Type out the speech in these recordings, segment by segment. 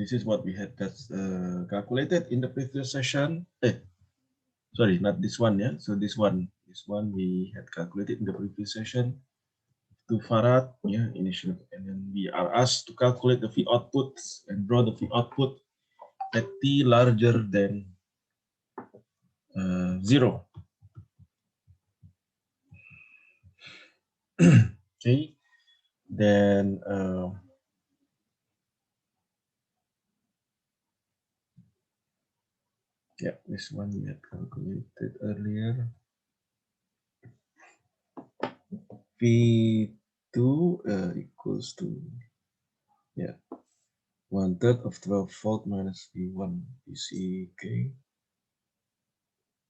this is what we had just calculated in the previous session. Sorry, not this one, yeah. So this one we had calculated in the previous session. 2 farad, yeah, initial, and then we are asked to calculate the V output and draw the V output at t larger than 0. Okay, then yeah, this one we had calculated earlier. V2 equals to, yeah, 1/3 of 12 volt minus V1 VC, okay,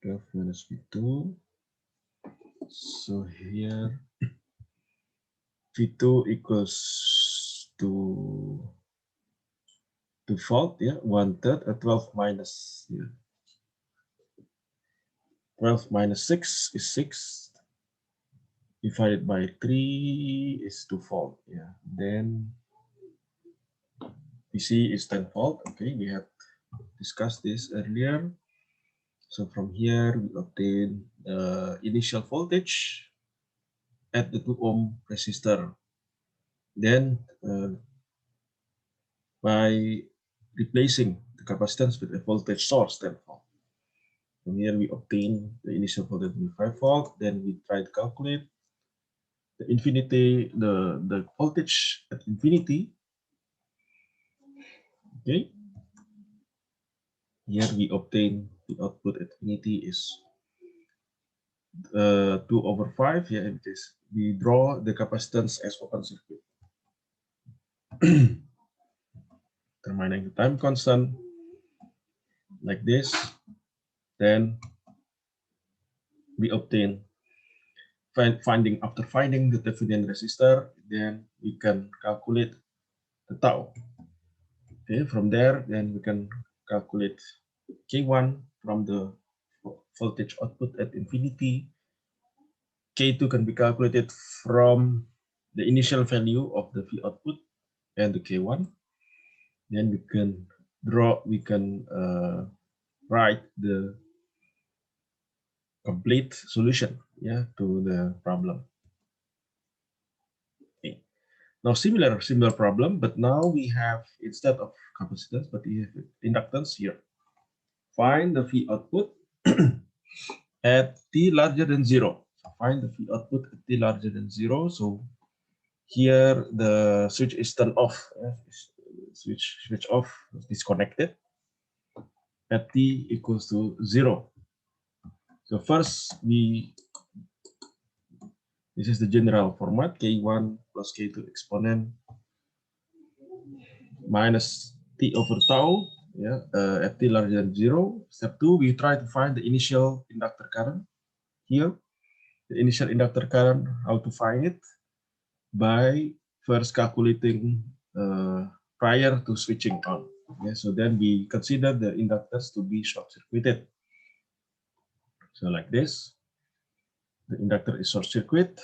12 minus V2. So here V2 equals to 2 volt, yeah, 1/3 at 12 minus, yeah, 12 minus 6 is 6, divided by 3 is 2 volt, yeah. Then VC is 10 volt, okay, we have discussed this earlier. So from here we obtain the initial voltage at the 2 ohm resistor. Then by replacing the capacitance with a voltage source 10 volt. From here we obtain the initial voltage with 5 volt. Then we try to calculate the infinity, the voltage at infinity. Okay. Here we obtain the output at infinity is 2/5. Yeah, it is. We draw the capacitance as open circuit. Determining the time constant like this. Then we obtain after finding the Thevenin resistor, then we can calculate the tau. Okay, from there, then we can calculate K1 from the voltage output at infinity. K2 can be calculated from the initial value of the V output and the K1. Then we can write the complete solution, yeah, to the problem. Okay. Now similar problem, but now we have, instead of capacitance, but we have inductance here. Find the V output at t larger than 0. So find the V output at t larger than 0. So here the switch is turned off. Switch off, disconnected at t equals to 0. So first this is the general format, K1 plus K2 exponent minus T over tau, yeah, at T larger than 0. Step 2, we try to find the initial inductor current. Here, the initial inductor current, how to find it? By first calculating prior to switching on. Yeah, so then we consider the inductors to be short-circuited. So like this, the inductor is short-circuit.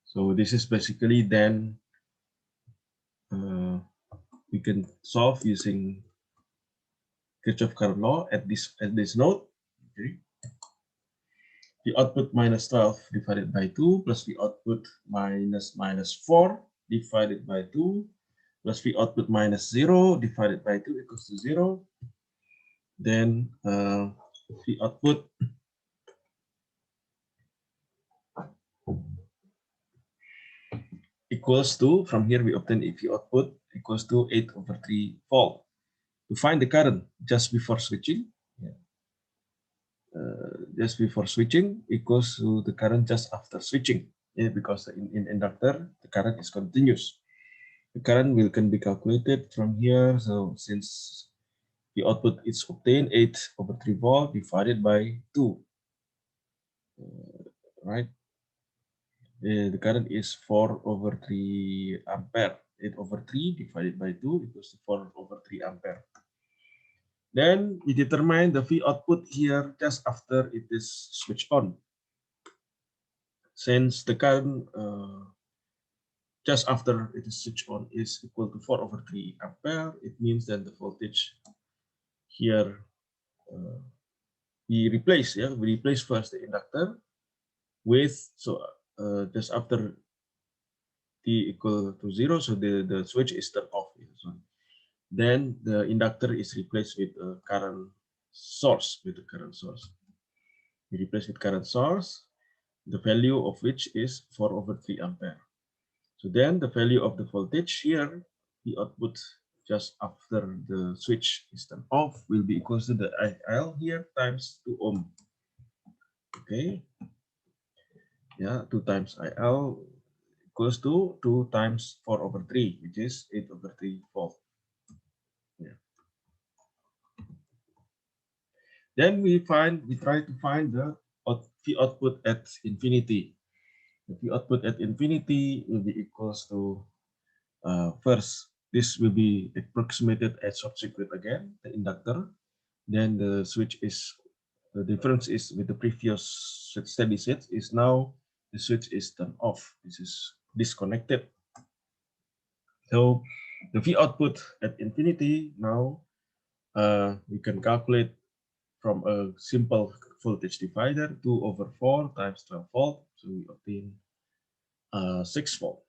So this is basically then we can solve using Kirchhoff current law at this node. Okay. The output minus 12 divided by 2 plus the output minus 4 divided by 2 plus the output minus 0 divided by 2 equals to 0. Then the output equals to, from here we obtain the output equals to 8/3 volt. To find the current just before switching, just before switching equals to the current just after switching. Yeah, because in inductor the current is continuous. The current can be calculated from here. So since the output is obtained 8/3 volt divided by 2, right? The current is 4/3 ampere. 8/3 divided by 2 equals to 4/3 ampere. Then we determine the V output here just after it is switched on. Since the current just after it is switched on is equal to 4/3 ampere. It means that the voltage here we replace first the inductor with, so just after t equal to 0, so the switch is turned off. So then the inductor is replaced with a current source. We replace with current source, the value of which is 4/3 ampere. So then the value of the voltage here, the output just after the switch is turned off, will be equals to the IL here times 2 ohm. Okay, yeah, 2 times IL equals to 2 times 4/3, which is 8/3 volt. Yeah. Then we try to find the V output at infinity. The V output at infinity will be equals to, first, this will be approximated as short circuit again, the inductor. Then the switch is, the difference is with the previous steady state is now the switch is turned off. This is disconnected. So the V output at infinity now we can calculate from a simple voltage divider, 2/4 times 12 volt. So we obtain 6 volt.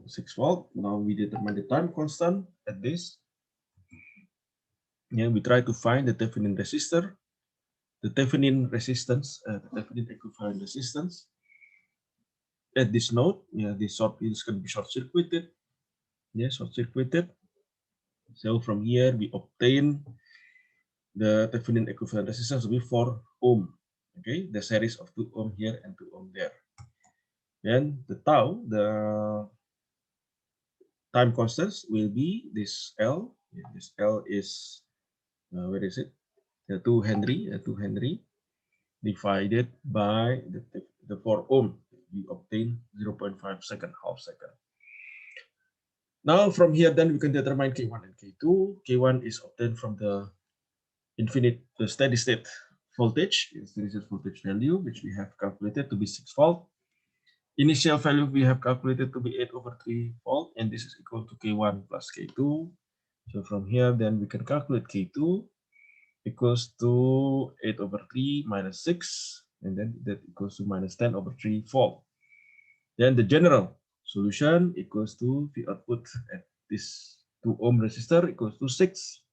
6 volt. Now we determine the time constant at this. Yeah, we try to find the Thevenin resistor, the Thevenin resistance, the Thevenin equivalent resistance at this node. Yeah, this is going to be short-circuited. Yeah, short-circuited. So from here we obtain the Thevenin equivalent resistance will be 4 ohm. Okay, the series of 2 ohm here and 2 ohm there. Then the tau, the time constants will be this L. Yeah, this L is where is it? The 2 Henry divided by the 4 ohm. We obtain 0.5 second, half second. Now from here, then we can determine K1 and K2. K1 is obtained from the steady state voltage, steady state voltage value, which we have calculated to be 6 volt. Initial value we have calculated to be 8/3 volt, and this is equal to K1 plus K2. So from here, then we can calculate K2 equals to 8/3 minus 6, and then that equals to minus 10/3 volt. Then the general solution equals to the output at this 2 ohm resistor equals to 6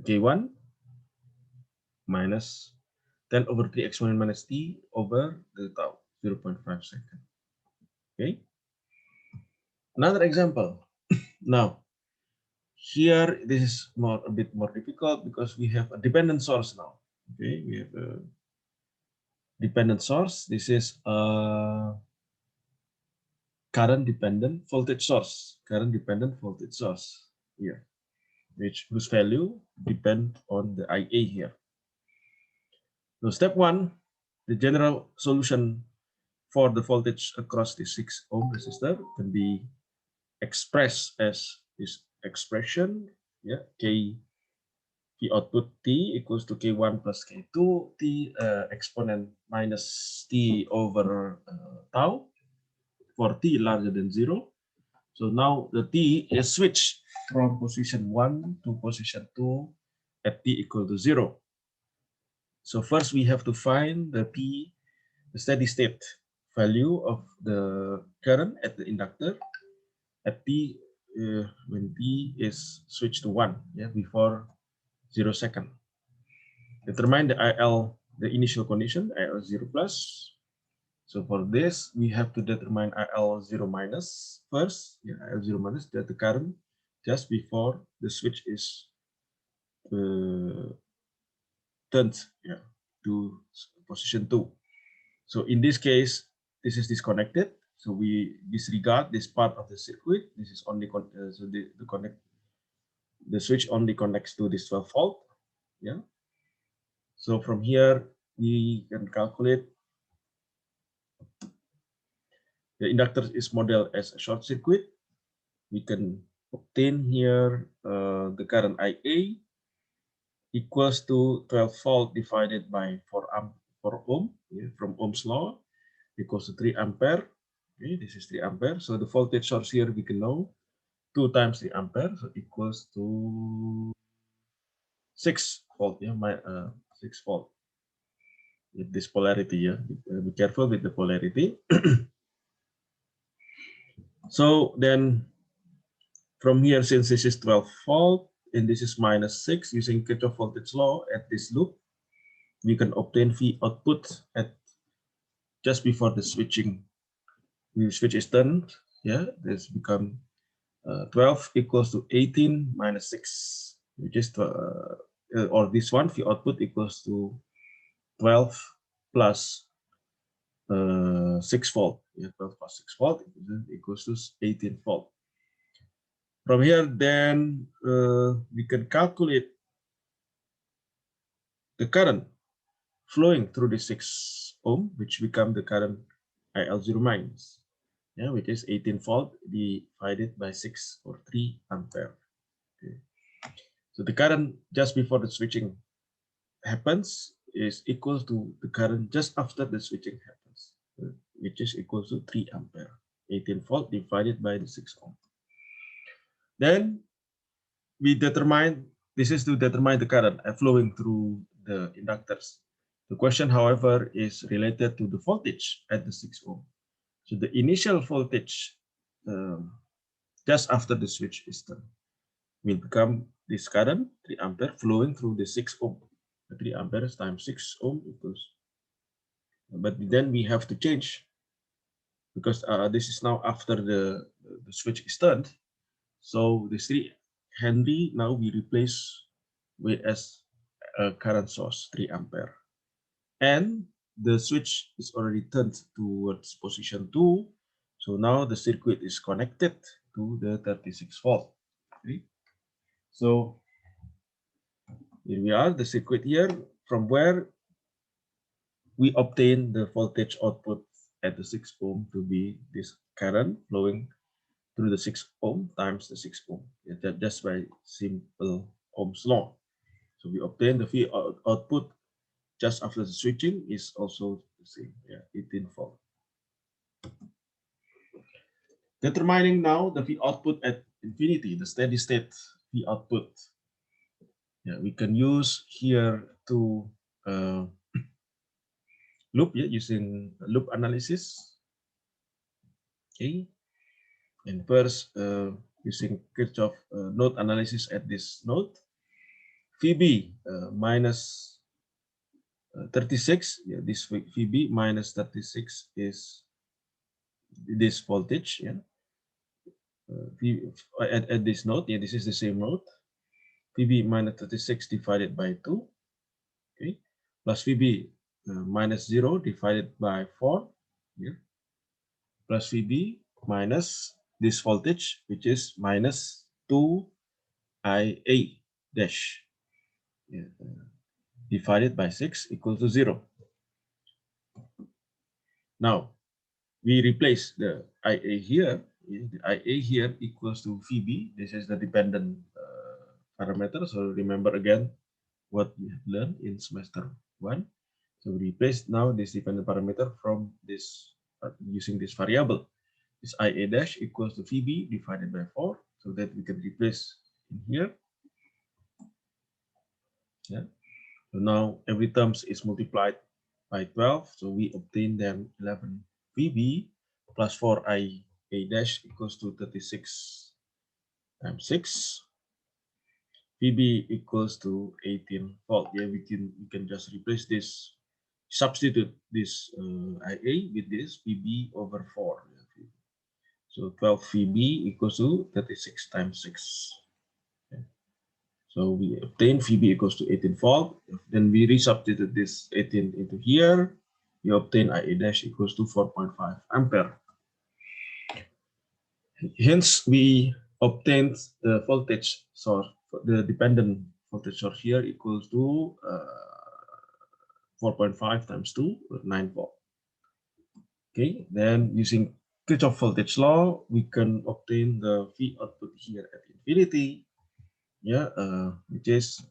K1 minus 10/3 exponent minus t over the tau, 0.5 second. Okay. Another example. Now, here this is a bit more difficult because we have a dependent source now. Okay, we have a dependent source. This is a current dependent voltage source. Current dependent voltage source here, whose value depend on the IA here. So step 1, the general solution for the voltage across the 6 ohm resistor can be expressed as this expression, yeah, K V output T equals to K1 plus K2 T exponent minus T over tau for T larger than 0. So now the T is switched from position 1 to position 2 at T equal to 0. So first we have to find the P, the steady state value of the current at the inductor at T when T is switched to 1, yeah, before 0 second. Determine the IL, the initial condition, IL 0 plus. So for this, we have to determine IL 0 minus first. Yeah, IL 0 minus, that the current just before the switch is turned, yeah, to position 2. So in this case, this is disconnected. So we disregard this part of the circuit. This is only so the switch only connects to this 12 volt. Yeah. So from here we can calculate the inductor is modeled as a short circuit. We can obtain here the current IA equals to 12 volt divided by 4 ohm, yeah, from Ohm's law. equals to 3 ampere. Okay, this is 3 ampere. So the voltage source here we can know 2 times 3 ampere, so equals to 6 volt. Yeah, 6 volt. With this polarity, yeah, be careful with the polarity. So then from here, since this is 12 volt and this is -6, using Kirchhoff voltage law at this loop, we can obtain V output at just before the switching. The switch is turned, yeah, this become 12 equals to 18 minus 6, which is or this one V output equals to 12 plus 6 volt. Yeah, 12 plus 6 volt equals to 18 volt. From here, then we can calculate the current flowing through the 6 ohm, which become the current IL0 minus, yeah, which is 18 volt divided by 6 or 3 ampere. Okay. So the current just before the switching happens is equal to the current just after the switching happens, which is equal to 3 ampere. 18 volt divided by the 6 ohm. Then we determine, this is to determine the current flowing through the inductors. The question, however, is related to the voltage at the 6 ohm. So the initial voltage just after the switch is turned will become this current 3 ampere flowing through the 6 ohm. The 3 amperes times 6 ohm equals. But then we have to change because this is now after the switch is turned. So the 3 Henry now we replace with as a current source 3 ampere, and the switch is already turned towards position 2. So now the circuit is connected to the 36 volt. Okay. So here we are, the circuit here, from where we obtain the voltage output at the 6 ohm to be this current flowing through the 6 ohm times the 6 ohm. Just by simple Ohm's law. So we obtain the V output just after the switching is also the same, yeah, 18 volt. Determining now the V output at infinity, the steady state V output. Yeah, we can use here to loop, yeah, using loop analysis. Okay, and first using Kirchhoff node analysis at this node. VB minus 36, yeah, this VB minus 36 is this voltage, yeah. At this node, yeah, this is the same node. VB minus 36 divided by 2, okay, plus VB minus 0 divided by 4, yeah, plus VB minus this voltage, which is minus 2 IA dash, yeah, divided by 6 equal to 0. Now, we replace the IA here. The IA here equals to VB. This is the dependent parameter. So remember again what we have learned in semester 1. So we replace now this dependent parameter from this using this variable. This IA dash equals to VB divided by 4, so that we can replace in here. Yeah. So now every terms is multiplied by 12, so we obtain then 11 VB plus 4 IA dash equals to 36 times 6. VB equals to 18 volt. Yeah, we can just replace this, substitute this IA with this VB over 4. Yeah. So 12 VB equals to 36 times 6. Okay. So we obtain VB equals to 18 volt. Then we resubstitute this 18 into here. We obtain IA dash equals to 4.5 ampere. Hence, we obtained the voltage source, the dependent voltage source here equals to 4.5 times 2, 9 volt. Okay, then using Kirchhoff voltage law, we can obtain the V output here at infinity, yeah, which is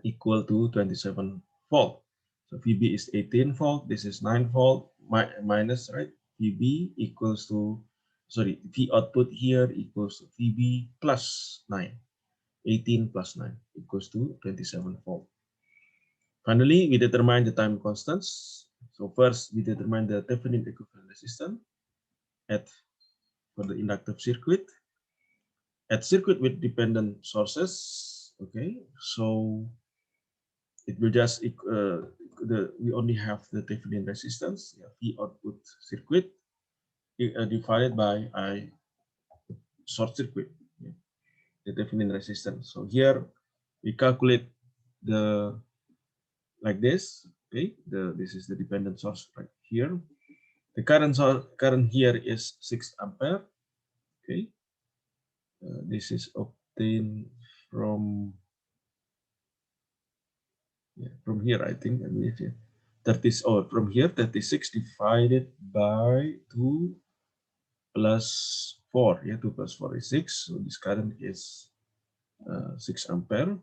equal to 27 volt. So VB is 18 volt, this is 9 volt, minus, right? VB equals to, sorry, V output here equals to VB plus 9. 18 plus 9 equals to 27 volt. Finally, we determine the time constants. So first, we determine the Thevenin equivalent resistance for the inductive circuit at circuit with dependent sources. Okay, so it will just we only have the Thevenin resistance, V output circuit divided by I short circuit, the Thevenin resistance. So here we calculate the like this. Okay, this is the dependent source right here. The current here is 6 ampere. Okay, this is obtained from here, I think. I believe, 30 from here 36 divided by 2 plus 4. 2 plus 4 is 6. So this current is 6 ampere,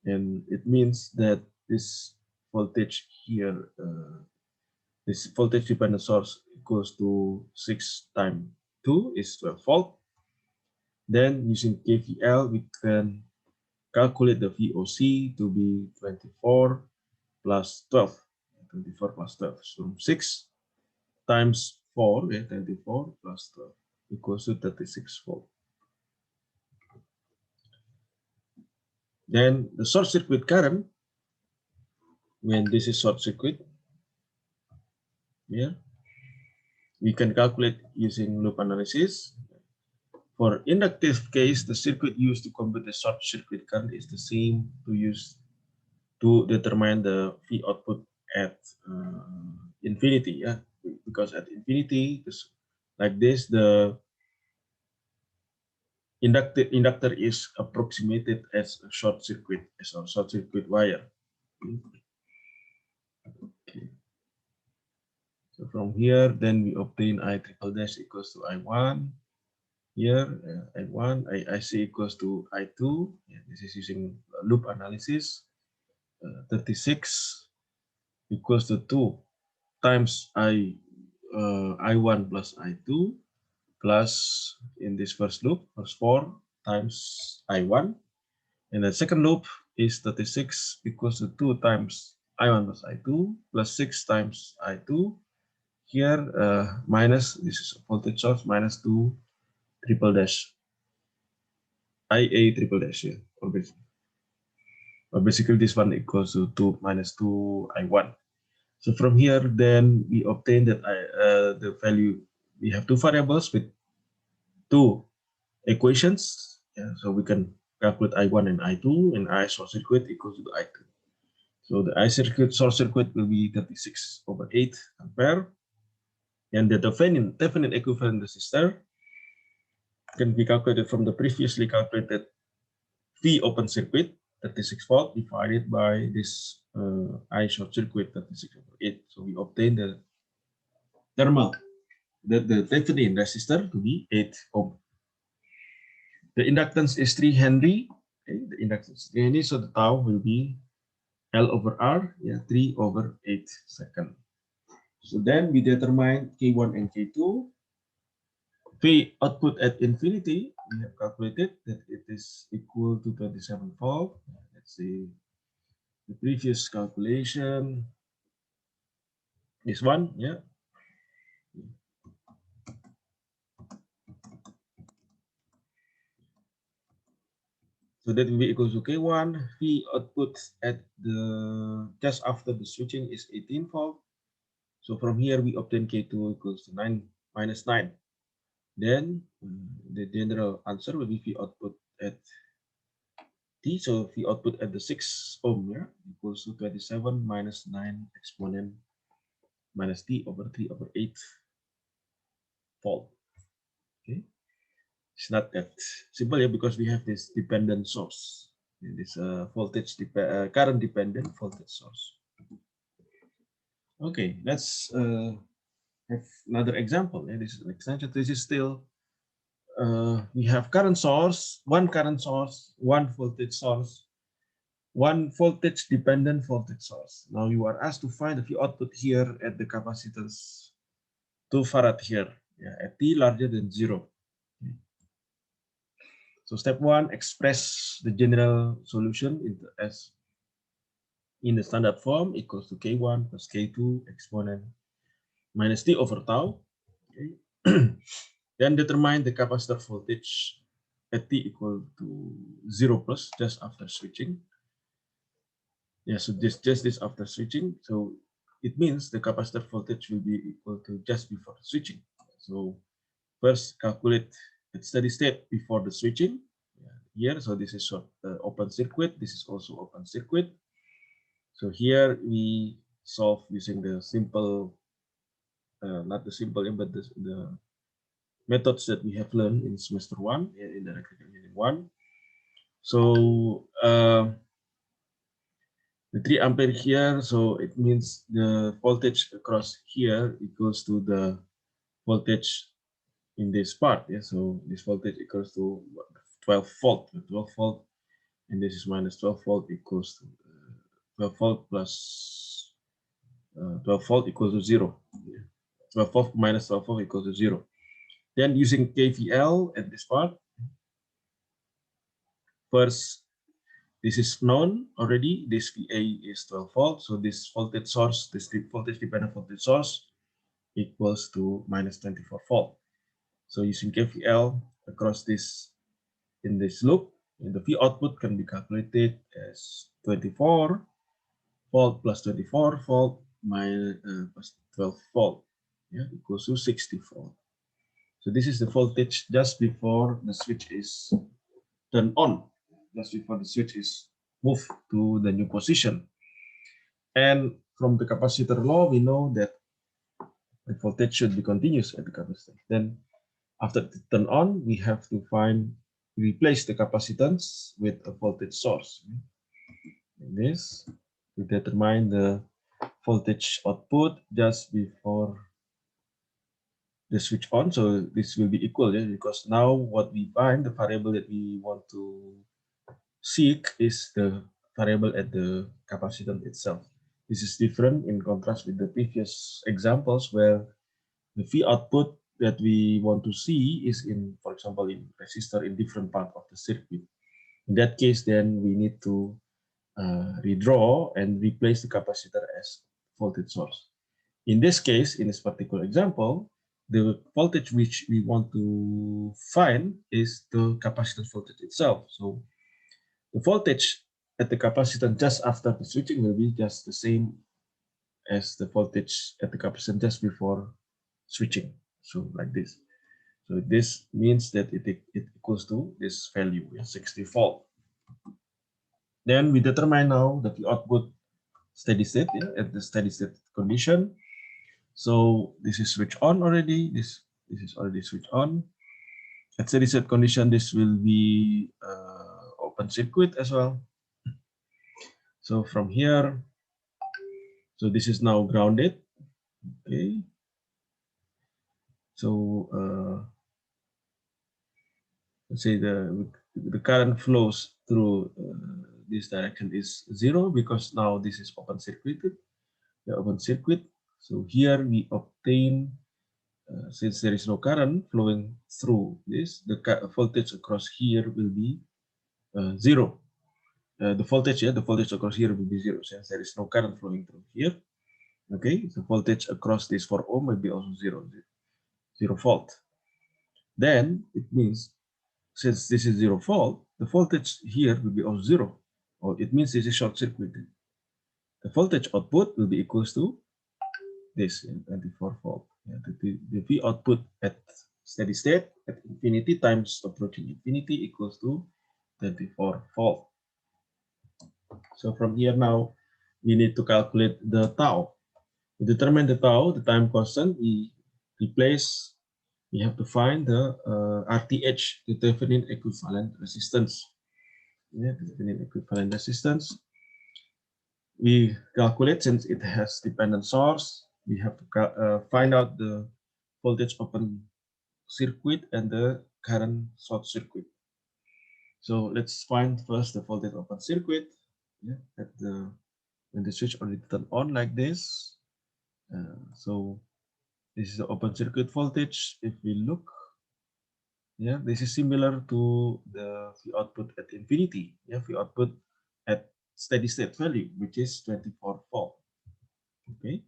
and it means that this voltage here, this voltage dependent source equals to 6 times 2 is 12 volt. Then using KVL, we can calculate the VOC to be 24 plus 12. 24 plus 12. So 6 times 4, 24 plus 12 equals to 36 volt. Then the short circuit current, when this is short circuit, we can calculate using loop analysis. For inductive case, the circuit used to compute the short circuit current is the same to use to determine the V output at infinity, because at infinity, like this, the inductor is approximated as a short circuit, wire. Okay. So from here, then we obtain I triple dash equals to I1. Here, I1, IC equals to I2. This is using loop analysis. 36 equals to 2 times I1 plus I2 plus, in this first loop, first 4 times I1. And the second loop is 36 equals to 2 times I1 plus I2 plus 6 times I2. Here, minus, this is a voltage source, minus 2 triple dash, IA triple dash, or basically this one equals to 2 minus 2 I1. So from here, then we obtain that the value, we have two variables with two equations. So we can calculate I1 and I2, and I short circuit equals to I2. So the I circuit short circuit will be 36 over 8 ampere. And the Thevenin equivalent resistor can be calculated from the previously calculated V open circuit, 36 volt, divided by this I short circuit, 36 over 8. So we obtain the thermal, the Thevenin resistor to be 8 ohm. The inductance is 3 Henry. Okay, the inductance is 3 Henry, so the tau will be L over R, 3 over 8 seconds. So then we determine K1 and K2. V output at infinity, we have calculated that it is equal to 27 volt. Let's see the previous calculation. This one, So that will be equal to K1. V output at the just after the switching is 18 volt. So from here we obtain K2 equals to 9 minus 9. Then the general answer will be V output at T. So V output at the 6 ohm equals to 27 minus 9 exponent minus T over 3 over 8 volt. Okay, it's not that simple because we have this dependent source. This voltage current dependent voltage source. Okay, let's have another example. This is an extension. This is still we have current source, one voltage source, one voltage dependent voltage source. Now you are asked to find the V output here at the capacitance 2 farad here, yeah, at T larger than 0. Okay. So step 1, express the general solution into as in the standard form equals to K1 plus K2 exponent minus T over tau. Okay. Then determine the capacitor voltage at T equal to 0 plus just after switching. Yeah, so just this after switching. So it means the capacitor voltage will be equal to just before the switching. So first calculate at steady state before the switching. Yeah, here, so this is short open circuit. This is also open circuit. So here we solve using the simple, not the simple, but the methods that we have learned in semester 1, in the electrical engineering 1. So the 3 ampere here, so it means the voltage across here equals to the voltage in this part. Yeah, so this voltage equals to 12 volt, 12 volt, and this is minus 12 volt equals to 12 volt plus 12 volt equals to 0. Yeah. 12 volt minus 12 volt equals to 0. Then using KVL at this part, first this is known already. This VA is 12 volt, so this voltage source, this voltage dependent voltage source equals to minus 24 volt. So using KVL across this in this loop, and the V output can be calculated as 24 volt plus 24 volt minus plus 12 volt, yeah, equals to 60 volt. So this is the voltage just before the switch is turned on, just before the switch is moved to the new position. And from the capacitor law, we know that the voltage should be continuous at the capacitor. Then after it turn on, we have to replace the capacitance with a voltage source. Like this, to determine the voltage output just before the switch on. So this will be equal, yeah, because now what we find, the variable that we want to seek is the variable at the capacitance itself. This is different in contrast with the previous examples where the V output that we want to see is in, for example, in resistor in different part of the circuit. In that case, then we need to redraw and replace the capacitor as voltage source. In this case, in this particular example, the voltage which we want to find is the capacitance voltage itself. So the voltage at the capacitor just after the switching will be just the same as the voltage at the capacitor just before switching. So like this. So this means that it equals to this value, 60 volt. Then we determine now that the output steady state, yeah, at the steady state condition. So this is switch on already. This is already switched on. At steady state condition, this will be open circuit as well. So from here, so this is now grounded. Okay. So let's say the current flows through this direction is 0 because now this is open circuited, the open circuit. So here we obtain, since there is no current flowing through this, the voltage across here will be 0. The voltage, yeah, the voltage across here will be 0 since there is no current flowing through here. Okay, the voltage across this 4 ohm will be also 0 volt. Then it means since this is 0 volt, the voltage here will be also 0. Or it means this is short circuited. The voltage output will be equals to this, 24 volt. Yeah, the V output at steady state at infinity times approaching infinity equals to 24 volt. So from here now, we need to calculate the tau. To determine the tau, the time constant, we have to find the RTH, the Thevenin equivalent resistance. Yeah, the Thevenin equivalent resistance. We calculate, since it has dependent source, we have to find out the voltage open circuit and the current short circuit. So let's find first the voltage open circuit. Yeah, when the switch already turned on like this. So this is the open circuit voltage. If we look, yeah, this is similar to the V output at infinity. Yeah, V output at steady state value, which is 24 volt. Okay.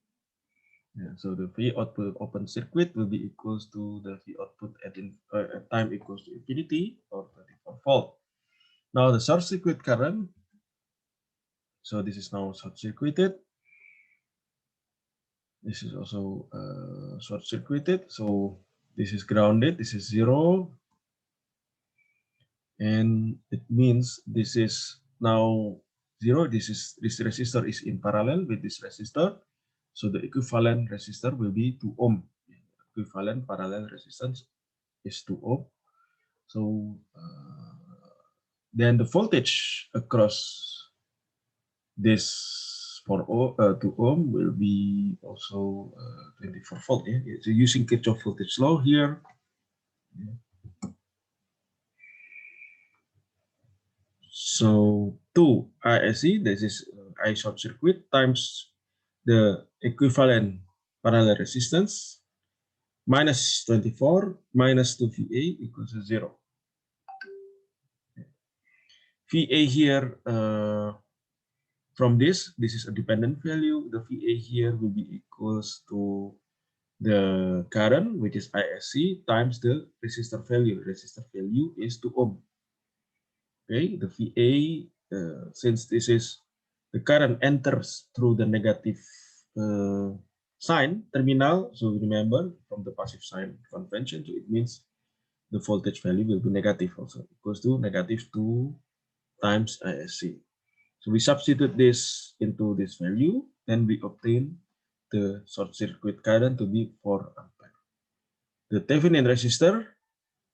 Yeah, so the V output open circuit will be equals to the V output at time equals to infinity or 24 volt. Now the short circuit current. So this is now short circuited. This is also short circuited. So this is grounded. This is 0. And it means this is now 0. This resistor is in parallel with this resistor. So the equivalent resistor will be 2 ohm. Equivalent parallel resistance is 2 ohm. So then the voltage across this 2 ohm will be also 24 volt. Yeah? So using Kirchhoff voltage law here. Yeah. So 2 ISC, this is I short circuit times the equivalent parallel resistance minus 24 minus 2 VA equals to 0. VA here from this is a dependent value. The VA here will be equals to the current, which is ISC, times the resistor value. Resistor value is 2 ohm. Okay, the VA, since this is the current enters through the negative sign terminal, so remember from the passive sign convention, so it means the voltage value will be negative also, equals to negative 2 times ISC. So we substitute this into this value, then we obtain the short circuit current to be 4 ampere. The Thevenin resistor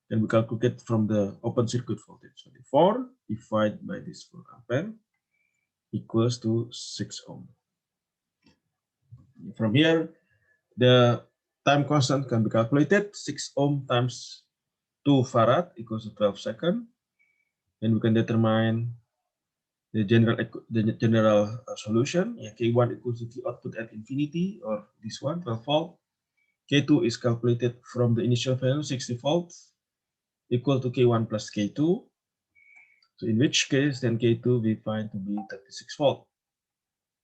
can be calculated from the open circuit voltage. So 4 divided by this 4 ampere equals to 6 ohm. From here, the time constant can be calculated. 6 ohm times 2 farad equals to 12 seconds. Then we can determine the general solution. Yeah, K1 equals to K output at infinity, or this one, 12 volt. K2 is calculated from the initial value, 60 volts, equal to K1 plus K2. So in which case, then K2 we find to be 36 volt.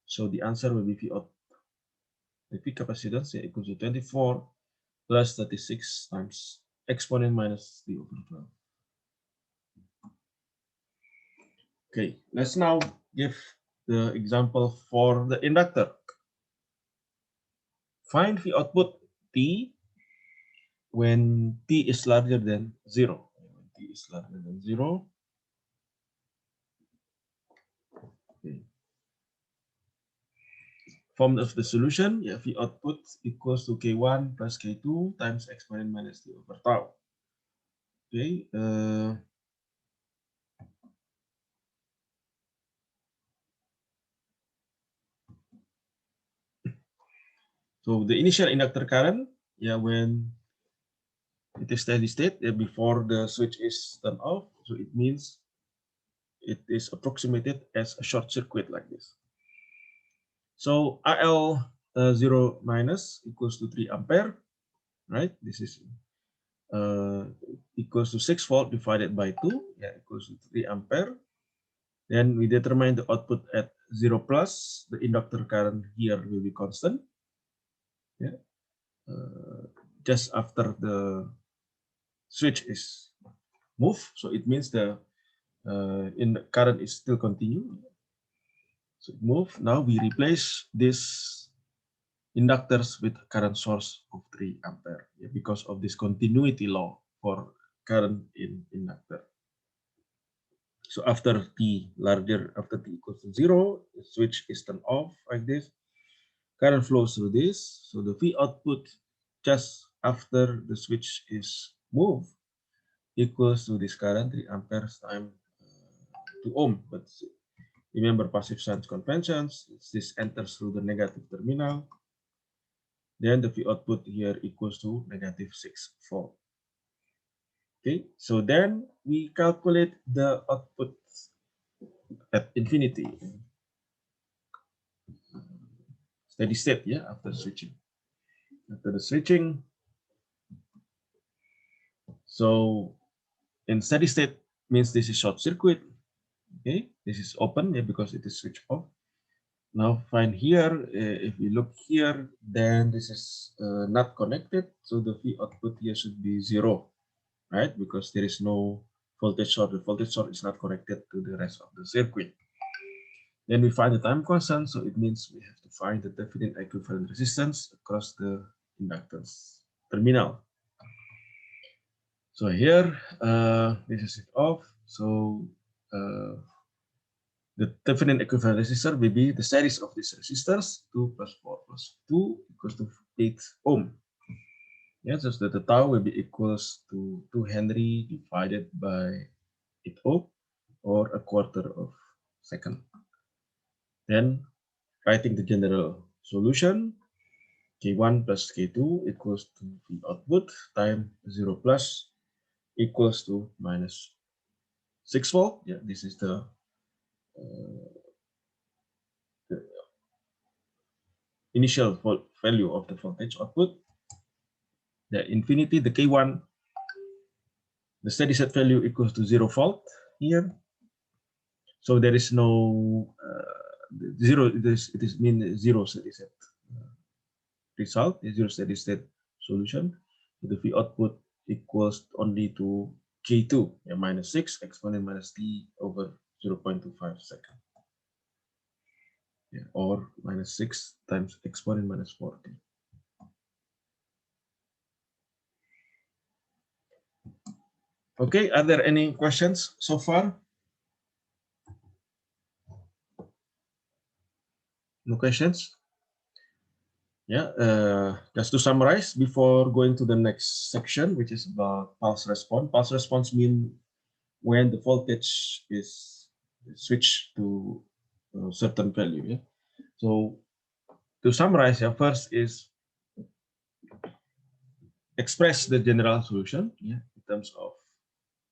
So the answer will be V out. The peak capacitance equals to 24 plus 36 times exponent minus 3 over 12. Okay, let's now give the example for the inductor. Find V output T when T is larger than 0. When T is larger than 0. Okay. Form of the solution, yeah, V output equals to K1 plus K2 times exponent minus 3 over tau. Okay. So the initial inductor current, yeah, when it is steady state, yeah, before the switch is turned off, so it means it is approximated as a short circuit like this. So IL 0 minus equals to 3 ampere, right? This is equals to 6 volt divided by 2, yeah, equals to 3 ampere. Then we determine the output at 0 plus. The inductor current here will be constant. Yeah. Just after the switch is moved, so it means the in the current is still continue. So move. Now we replace this inductors with current source of 3 ampere, yeah, because of this continuity law for current in inductor. So after t equals to 0, the switch is turned off like this. Current flows through this. So the V output just after the switch is moved equals to this current 3 amperes times 2 ohm. But remember passive sign conventions. This enters through the negative terminal. Then the V output here equals to negative 6 volt. Okay, so then we calculate the output at infinity, steady state, yeah, after switching. After the switching, so in steady state means this is short circuit, okay, this is open, yeah, because it is switched off. Now find here, if you look here, then this is not connected, so the V output here should be 0, right? Because there is no voltage source. The voltage source is not connected to the rest of the circuit. Then we find the time constant, so it means we have to find the Thevenin equivalent resistance across the inductance terminal. So here, this is it off. So the Thevenin equivalent resistor will be the series of these resistors, 2 plus 4 plus 2 equals to 8 ohm. Yeah, so that the tau will be equals to 2 Henry divided by 8 ohm, or a quarter of second. Then writing the general solution, K1 plus K2 equals to V output time 0 plus equals to minus 6 volt. Yeah, this is the initial value of the voltage output. The infinity, the K1, the steady state value equals to 0 volt here. So there is no zero. It is mean zero steady state result. Zero steady state solution. So the V output equals only to K2, yeah, minus 6 exponent minus t over 0.25 second. Yeah, or minus 6 times exponent minus 40. Okay, are there any questions so far? No questions? Yeah, just to summarize before going to the next section, which is about pulse response. Pulse response means when the voltage is switched to a certain value. Yeah? So to summarize, yeah, first is express the general solution, yeah, in terms of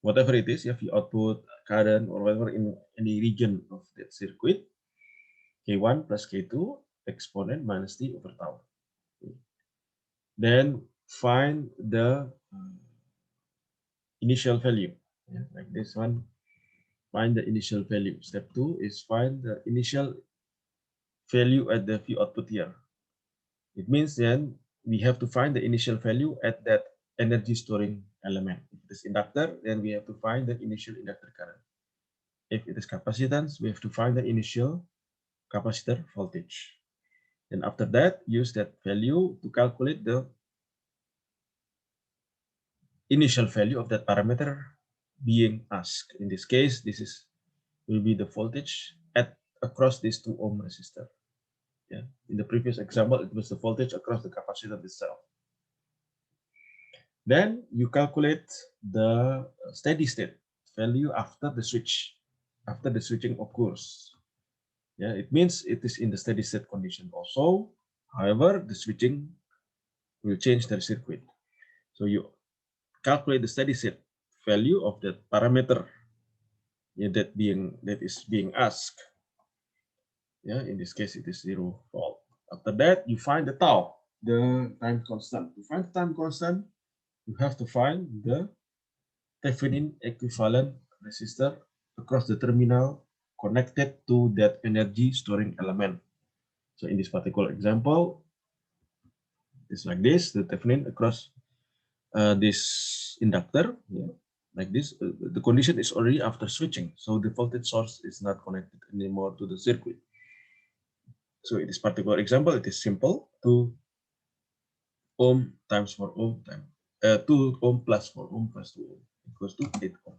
whatever it is, yeah, the output, current, or whatever in any region of that circuit, K1 plus K2 exponent minus T over tau. Okay. Then find the initial value, yeah, like this one. Find the initial value. Step 2 is find the initial value at the V output here. It means then we have to find the initial value at that energy storing element. If it is inductor, then we have to find the initial inductor current. If it is capacitance, we have to find the initial capacitor voltage. And after that, use that value to calculate the initial value of that parameter being asked. In this case, this is will be the voltage at across this 2 ohm resistor. Yeah. In the previous example, it was the voltage across the capacitor itself. Then you calculate the steady state value after the switch, after the switching occurs. Yeah, it means it is in the steady state condition also. However, the switching will change the circuit. So you calculate the steady state value of that parameter, yeah, that is being asked. Yeah, in this case it is 0 volt. After that, you find the tau, the time constant. To find the time constant, you have to find the Thevenin equivalent resistor across the terminal connected to that energy storing element. So in this particular example, it's like this, the Thevenin across this inductor, yeah, like this. The condition is already after switching, so the voltage source is not connected anymore to the circuit. So in this particular example, it is simple: 2 ohm times 4 ohm times 2 ohm plus 4 ohm plus 2 ohm equals to 8 ohm.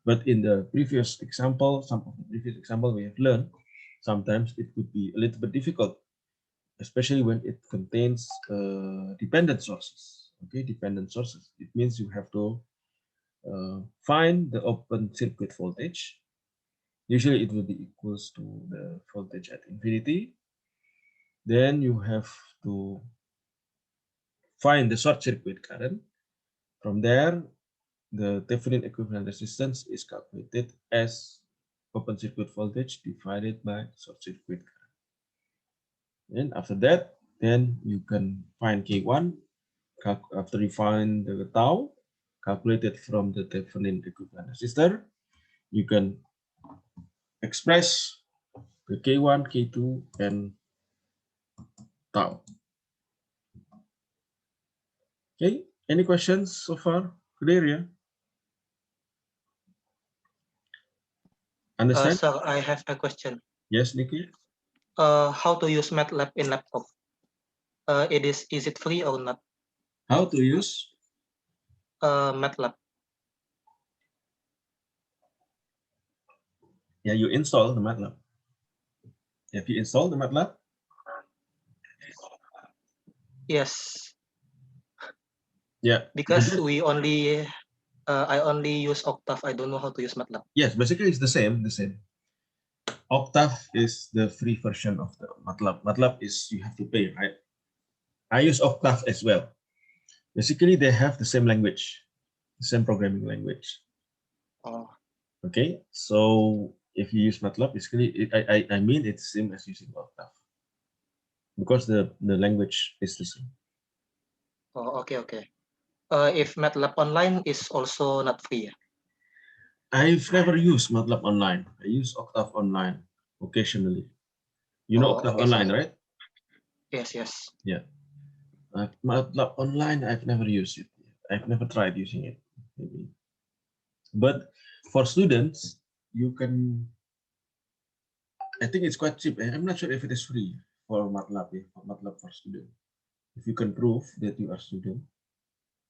But in the previous example, some of the previous example we have learned, sometimes it could be a little bit difficult, especially when it contains dependent sources. Okay, dependent sources. It means you have to find the open circuit voltage. Usually it will be equals to the voltage at infinity. Then you have to find the short circuit current. From there, the Thevenin equivalent resistance is calculated as open circuit voltage divided by short circuit current. And after that, then you can find K1. After you find the tau, calculated from the Thevenin equivalent resistor, you can express the K1, K2, and tau. Okay, any questions so far? Clear, yeah? Understand? Sir, I have a question. Yes, Nikki? How to use MATLAB in laptop? Is it free or not? How to use? MATLAB. Yeah, you install the MATLAB. Have you installed the MATLAB? Yes. Yeah. Because we only, I only use Octave. I don't know how to use MATLAB. Yes, basically it's the same. Octave is the free version of the MATLAB. MATLAB is you have to pay, right? I use Octave as well. Basically, they have the same language, the same programming language. Oh. Okay, so if you use MATLAB, basically, I mean it's the same as using Octave because the language is the same. Oh, okay. If MATLAB online is also not free. I've never used MATLAB online. I use Octave online occasionally. You know Octave Okay, online, sir. right? Yes. Yeah. MATLAB online, I've never used it. I've never tried using it. Maybe. But for students, you can. I think it's quite cheap. I'm not sure if it is free for MATLAB. For MATLAB for students, if you can prove that you are student,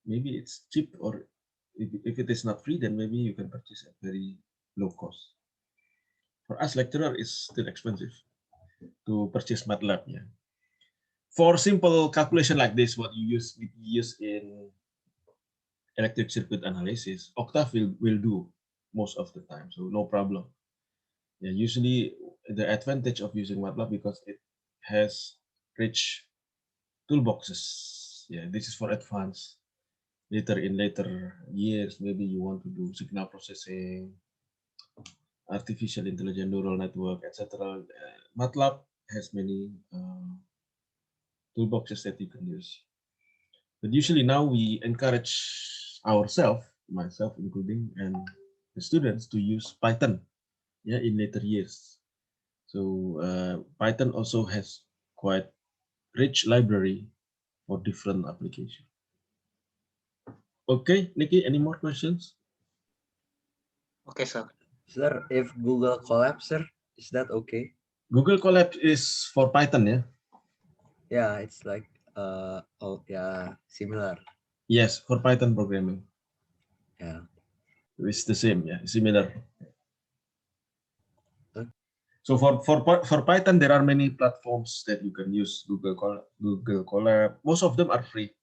maybe it's cheap. Or if it is not free, then maybe you can purchase at very low cost. For us lecturer, it's still expensive to purchase MATLAB. Yeah. For simple calculation like this, what you use in electric circuit analysis, Octave will do most of the time, so no problem. Yeah, usually the advantage of using MATLAB because it has rich toolboxes. Yeah, this is for advanced. Later years, maybe you want to do signal processing, artificial intelligence, neural network, etc. MATLAB has many toolboxes that you can use. But usually now we encourage ourselves, myself including, and the students to use Python, yeah, in later years. So Python also has quite rich library for different applications. Okay, Nikki, any more questions? Okay, sir. Sir, if Google Colab, sir, is that okay? Google Colab is for Python, yeah? Yeah, it's like similar. Yes, for Python programming. Yeah. It's the same, yeah, similar. Okay. So for Python, there are many platforms that you can use. Google Colab. Most of them are free.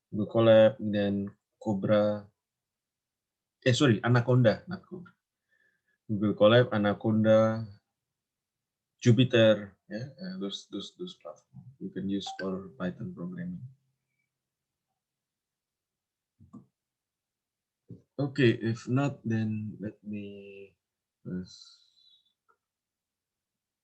Google Colab, then Cobra. Sorry, Anaconda, not Cobra. Google Colab, Anaconda, Jupyter, yeah, those platforms you can use for Python programming. Okay, if not, then let me first